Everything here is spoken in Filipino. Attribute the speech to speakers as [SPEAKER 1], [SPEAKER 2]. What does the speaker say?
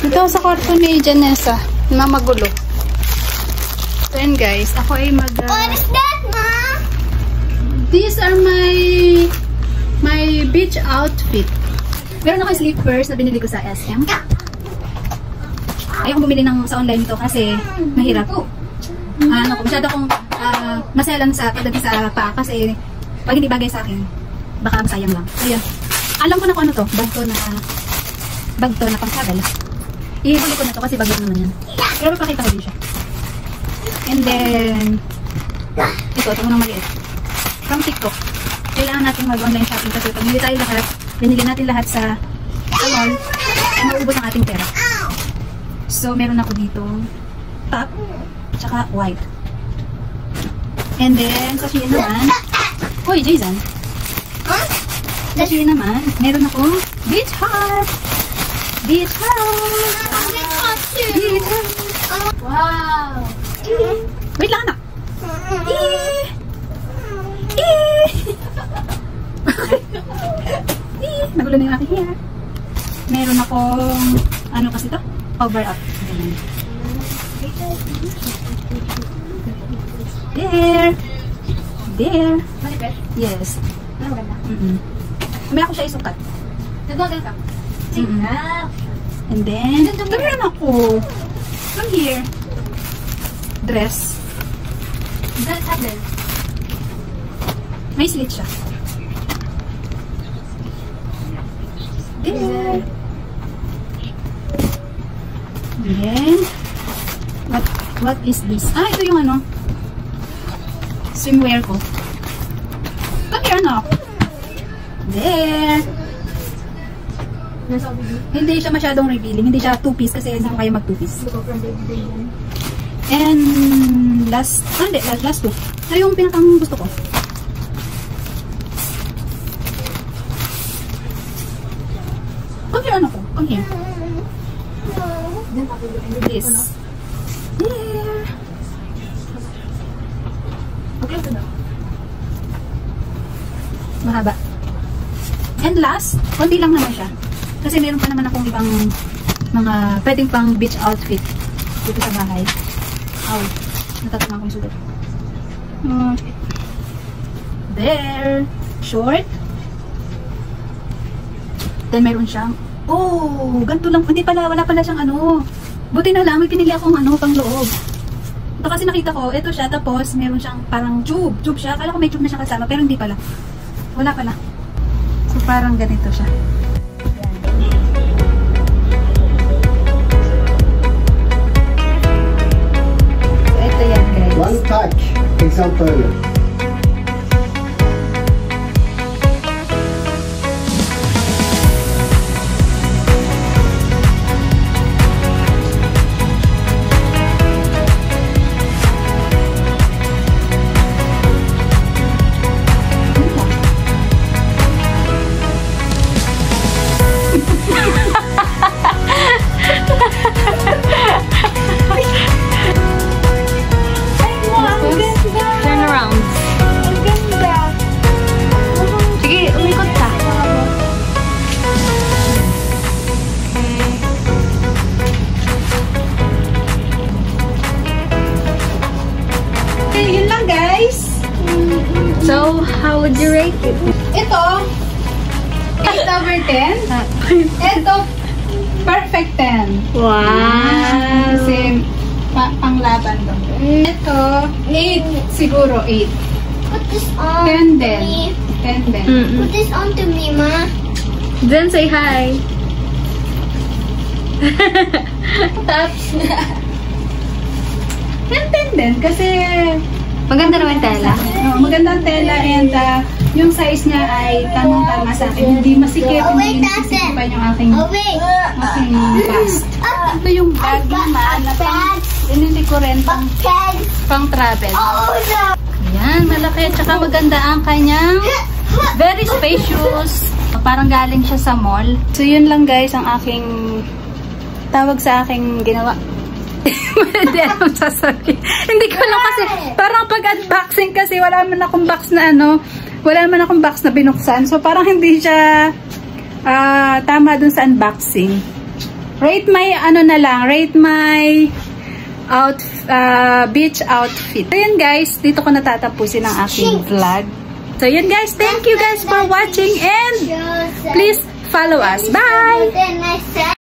[SPEAKER 1] Ito sa kwarto ni Janessa na magulo. So yun guys, ako ay
[SPEAKER 2] What is that, Ma?
[SPEAKER 1] These are my beach outfit. Meron ako slippers na binili ko sa SM. Ayoko bumili sa online ito kasi mahirap. Masyado akong maselan sa pagdating sa paa kasi pag hindi bagay sa akin, baka masayang lang. Ayan. Alam ko na kung ano to. Bag to na pang travel. Ihuli ko na to kasi bagay naman yan. Pero pakita ko din siya. And then, ito nang maliit. From TikTok. Kailangan natin mag-online shopping kasi pag binili natin lahat sa mall, mauubos ang ating pera. So, meron ako dito top, tsaka white. And then, sa Shein naman, hoy, Jason. Sa Shein naman, meron akong beach hat. Beach hat. Beach hat. Wow. Wait lang, anak. Nagulo na yung aking hair. Meron akong, ano kasi to? Cover up. There. There. Yes. May ako siya isukat.
[SPEAKER 2] Nagwagan ka?
[SPEAKER 1] And then, meron ako. From here. Dress.
[SPEAKER 2] Dress hat din.
[SPEAKER 1] May slit siya. There. And then, what is this? Ito yung ano, swimwear ko. Come here, anak. There. Hindi siya masyadong revealing. Hindi siya two-piece kasi hindi ko kaya mag-two-piece. And last two. Ito yung pinakang gusto ko. Come here, anak ko. Come here. This. Here. Mahaba. And last, konti lang naman siya. Kasi meron pa naman akong ibang mga pwedeng pang beach outfit dito sa bahay. Ow. Natatangan ko yung sugat. There. Short. Then meron siyang, oh, ganito lang. Hindi pala, wala pala siyang ano. Buti na lang, may pinili akong ano, pang loob. Ito kasi nakita ko, ito siya, tapos meron siyang parang tube. Tube siya. Akala ko may tube na siya kasama, pero hindi pala. Wala pala. So parang ganito siya. So ito yan, guys.
[SPEAKER 3] One touch, example.
[SPEAKER 2] Turn around.
[SPEAKER 1] Ang ganda.
[SPEAKER 2] Sige, umikot ka.
[SPEAKER 1] Okay, yun lang, guys.
[SPEAKER 2] So, how would you rate it?
[SPEAKER 1] Ito, 8/10. Ito, perfect 10.
[SPEAKER 2] Wow.
[SPEAKER 1] Kasi, panglaban doon. Ito, 8. Siguro 8.
[SPEAKER 2] Put this on
[SPEAKER 1] 10 din. 10 din.
[SPEAKER 2] Put this on to me, Ma. Then say hi.
[SPEAKER 1] Tapos, 10 din. Kasi,
[SPEAKER 2] Maganda naman tela.
[SPEAKER 1] maganda ang tela and yung size niya ay tamang-tama sa akin. Hindi masikip, hindi masisipan yung aking bust. Ito yung bag naman na pinili ko rin pang travel. Ayan, malaki. Tsaka maganda ang kanyang very spacious. Parang galing siya sa mall. So, yun lang guys ang aking tawag sa aking ginawa. Hindi alam sasabi. Hindi ko lang kasi parang pag-unboxing kasi wala man akong box na wala man akong box na binuksan. So, parang hindi siya tama dun sa unboxing. Rate my, ano na lang, rate my beach outfit. So yun guys, dito ko natatapusin ang aking vlog. So yun guys, thank you guys for watching and please follow us. Bye!